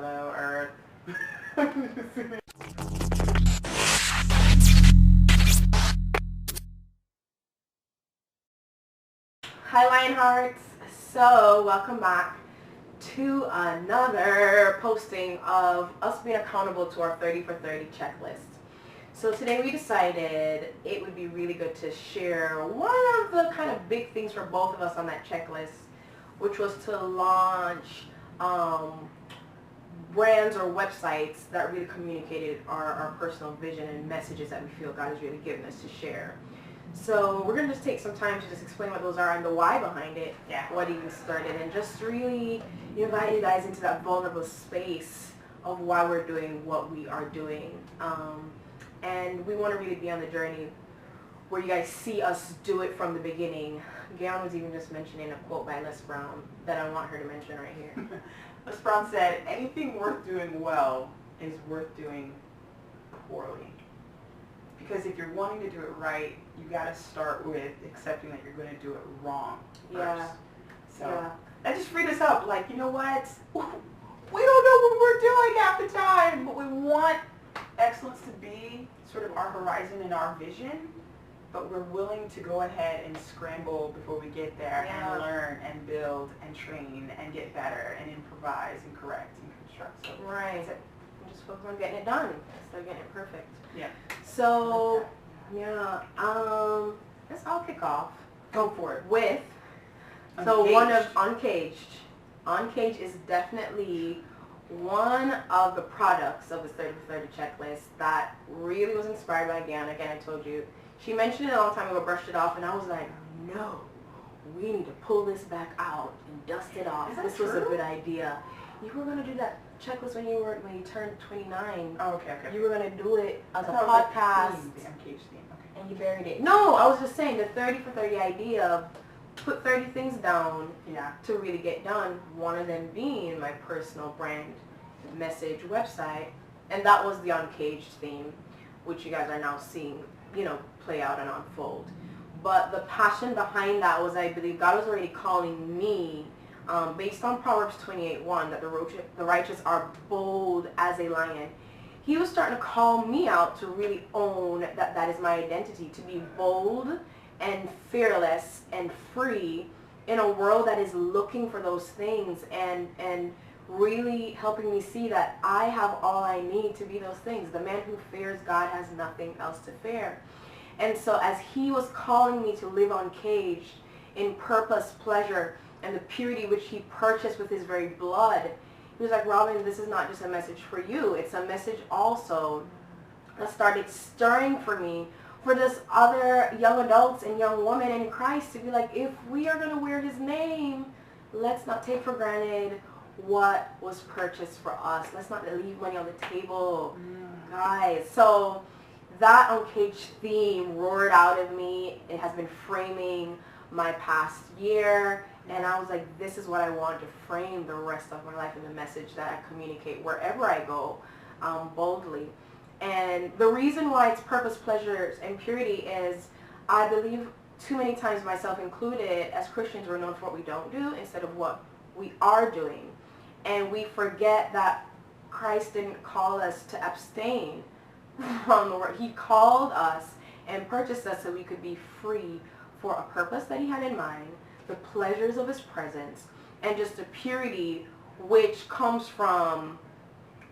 Hello, Earth. Hi Lionhearts! So welcome back to another posting of us being accountable to our 30 for 30 checklist. So today we decided it would be really good to share one of the kind of big things for both of us on that checklist, which was to launch brands or websites that really communicated our personal vision and messages that we feel God has really given us to share. So we're going to just take some time to just explain what those are and the why behind it, what even started, and just really invite you guys into that vulnerable space of why we're doing what we are doing. And we want to really be on the journey where you guys see us do it from the beginning. Gail was even just mentioning a quote by Les Brown that I want her to mention right here. Les Brown said, anything worth doing well is worth doing poorly. Because if you're wanting to do it right, you got to start with accepting that you're going to do it wrong first. So that just freed us up. Like, you know what? We don't know what we're doing half the time, but we want excellence to be sort of our horizon and our vision, but we're willing to go ahead and scramble before we get there and learn and build and train and get better and improvise and correct and construct. So right. We're just focused on getting it done instead of getting it perfect. Yeah. So, let's all kick off. Go for it. With, so one of Uncaged. Uncaged is definitely one of the products of the 30 for 30 checklist that really was inspired by Gail. Again, I told you. She mentioned it a long time ago, brushed it off, and I was like, no, we need to pull this back out and dust it off. This was a good idea. You were going to do that checklist when you turned 29. Oh, okay. You were going to do it as a podcast. The Uncaged theme. Okay. And you buried it. No, I was just saying the 30 for 30 idea of put 30 things down to really get done. One of them being my personal brand message website. And that was the Uncaged theme, which you guys are now seeing, play out and unfold. But the passion behind that was, I believe God was already calling me, based on Proverbs 28:1, that the righteous are bold as a lion. He was starting to call me out to really own that is my identity, to be bold and fearless and free in a world that is looking for those things, and really helping me see that I have all I need to be those things. The man who fears God has nothing else to fear. And so as he was calling me to live uncaged in purpose, pleasure, and the purity which he purchased with his very blood, he was like, Robyn, this is not just a message for you. It's a message also that started stirring for me, for this other young adults and young women in Christ to be like, if we are going to wear his name, let's not take for granted what was purchased for us. Let's not leave money on the table, guys. So that Uncaged theme roared out of me. It has been framing my past year, and I was like, this is what I want to frame the rest of my life and the message that I communicate wherever I go, boldly. And the reason why it's purpose, pleasures, and purity is, I believe too many times, myself included, as Christians, we're known for what we don't do instead of what we are doing. And we forget that Christ didn't call us to abstain from the word. He called us and purchased us so we could be free for a purpose that he had in mind, the pleasures of his presence, and just a purity which comes from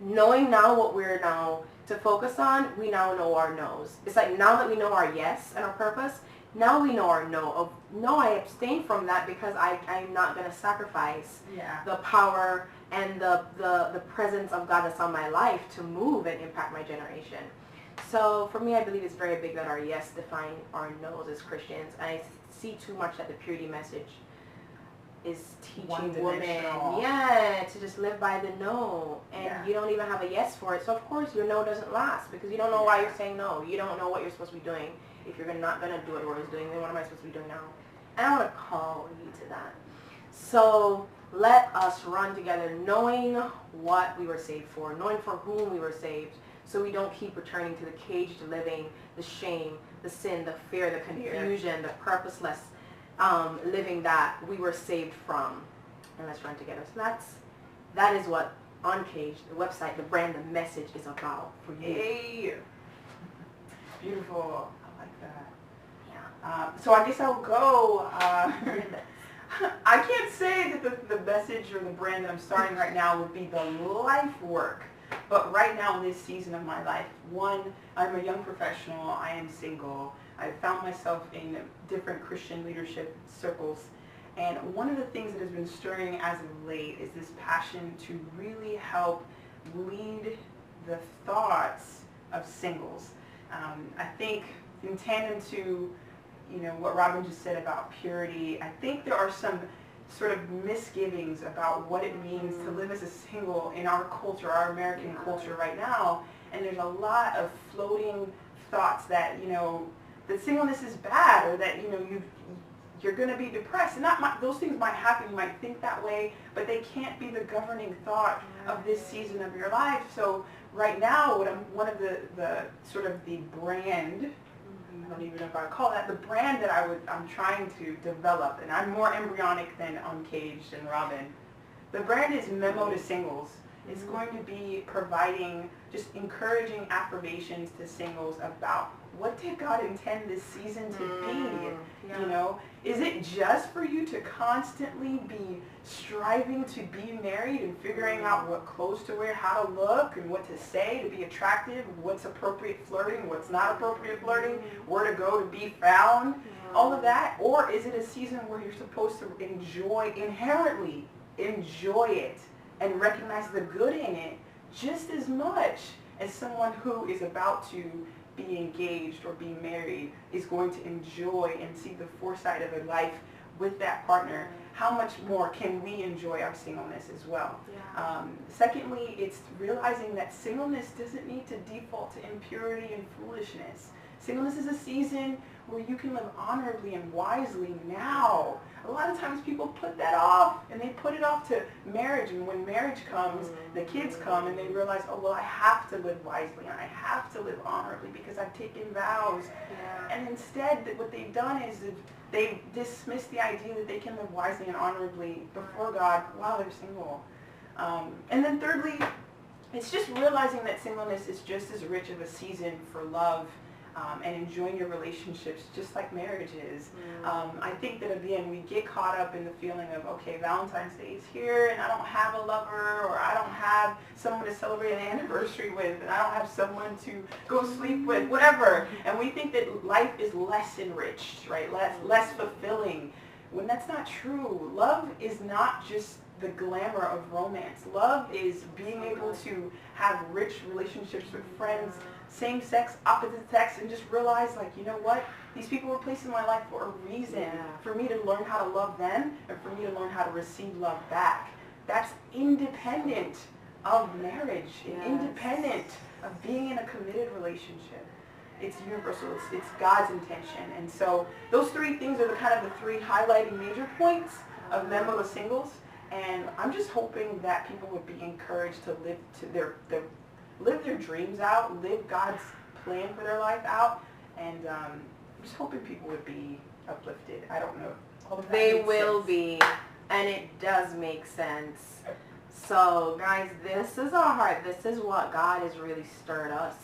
knowing now what we're now to focus on. We now know our no's. It's like now that we know our yes and our purpose, now we know our no. Of no, I abstain from that because I'm not going to sacrifice the power and the presence of God that's on my life to move and impact my generation. So for me, I believe it's very big that our yes define our no's as Christians. And I see too much that the purity message is teaching women, to just live by the no. And you don't even have a yes for it. So of course your no doesn't last because you don't know why you're saying no. You don't know what you're supposed to be doing. If you're not going to do what we're doing, then what am I supposed to be doing now? And I want to call you to that. So let us run together knowing what we were saved for, knowing for whom we were saved, so we don't keep returning to the caged living, the shame, the sin, the fear, the confusion, the purposeless living that we were saved from. And let's run together. So that is what UNCAGED, the website, the brand, the message is about for you. Hey, beautiful. I like that. Yeah. So I guess I'll go. I can't say that the message or the brand that I'm starting right now would be the life work. But right now in this season of my life, one, I'm a young professional. I am single. I found myself in different Christian leadership circles. And one of the things that has been stirring as of late is this passion to really help lead the thoughts of singles. I think in tandem to what Robyn just said about purity, I think there are some sort of misgivings about what it means to live as a single in our culture, our American culture right now. And there's a lot of floating thoughts that, that singleness is bad, or that, you're going to be depressed. And those things might happen, you might think that way, but they can't be the governing thought of this season of your life. So right now, one of the sort of the brand, I don't even know if I call that the brand that I'm trying to develop, and I'm more embryonic than UNCAGED and Robyn. The brand is Memo to Singles. It's going to be providing just encouraging affirmations to singles about what did God intend this season to be. Yeah. Is it just for you to constantly be striving to be married and figuring out what clothes to wear, how to look, and what to say to be attractive, what's appropriate flirting, what's not appropriate flirting, where to go to be found, all of that? Or is it a season where you're supposed to inherently enjoy it and recognize the good in it just as much as someone who is about to be engaged or be married is going to enjoy and see the foresight of a life with that partner? How much more can we enjoy our singleness as well? Yeah. Secondly, it's realizing that singleness doesn't need to default to impurity and foolishness. Singleness is a season where you can live honorably and wisely now. A lot of times people put that off, and they put it off to marriage, and when marriage comes, the kids come, and they realize, oh, well, I have to live wisely, and I have to live honorably because I've taken vows. Yeah. And instead, what they've done is they've dismissed the idea that they can live wisely and honorably before God while they're single. And then thirdly, it's just realizing that singleness is just as rich of a season for love and enjoying your relationships just like marriage is. I think that again, we get caught up in the feeling of, okay, Valentine's Day is here and I don't have a lover, or I don't have someone to celebrate an anniversary with, and I don't have someone to go sleep with, whatever. And we think that life is less enriched, right? Less fulfilling, when that's not true. Love is not just the glamour of romance. Love is being able to have rich relationships with friends, same sex, opposite sex, and just realize, like, you know what? These people were placed in my life for a reason, for me to learn how to love them and for me to learn how to receive love back. That's independent of marriage, and independent of being in a committed relationship. It's universal. It's God's intention. And so those three things are the kind of the three highlighting major points of Memo to Singles. And I'm just hoping that people would be encouraged to live their dreams out, live God's plan for their life out, and I'm just hoping people would be uplifted. I don't know. All of that They makes will sense. be, and it does make sense. So guys, this is our heart. This is what God has really stirred us,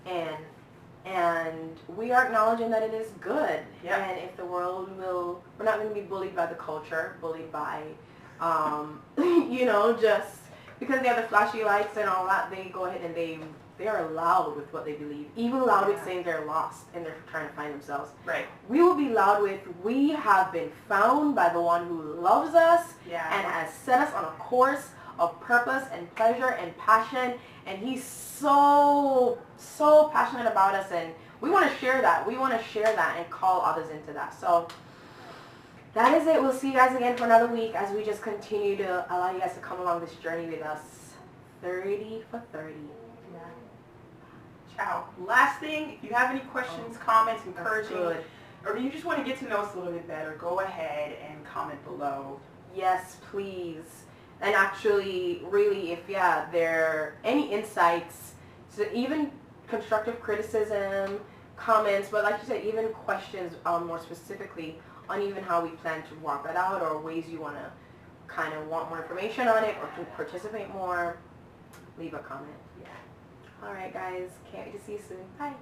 and we are acknowledging that it is good. Yep. And if the world we're not going to be bullied by the culture, bullied by just because they have the flashy lights and all that, they go ahead and they are loud with what they believe. Even loud with saying they're lost and they're trying to find themselves. Right. We will be loud with, we have been found by the one who loves us and has set us on a course of purpose and pleasure and passion. And he's so passionate about us, and we want to share that. We want to share that and call others into that. So that is it. We'll see you guys again for another week as we just continue to allow you guys to come along this journey with us. 30 for 30. Yeah. Ciao. Last thing, if you have any questions, comments, encouraging, or you just want to get to know us a little bit better, go ahead and comment below. Yes, please. And actually, really, if there are any insights, so even constructive criticism, comments, but like you said, even questions more specifically on even how we plan to walk that out, or ways you want to kind of want more information on it or to participate more, leave a comment. Yeah. All right, guys. Can't wait to see you soon. Bye.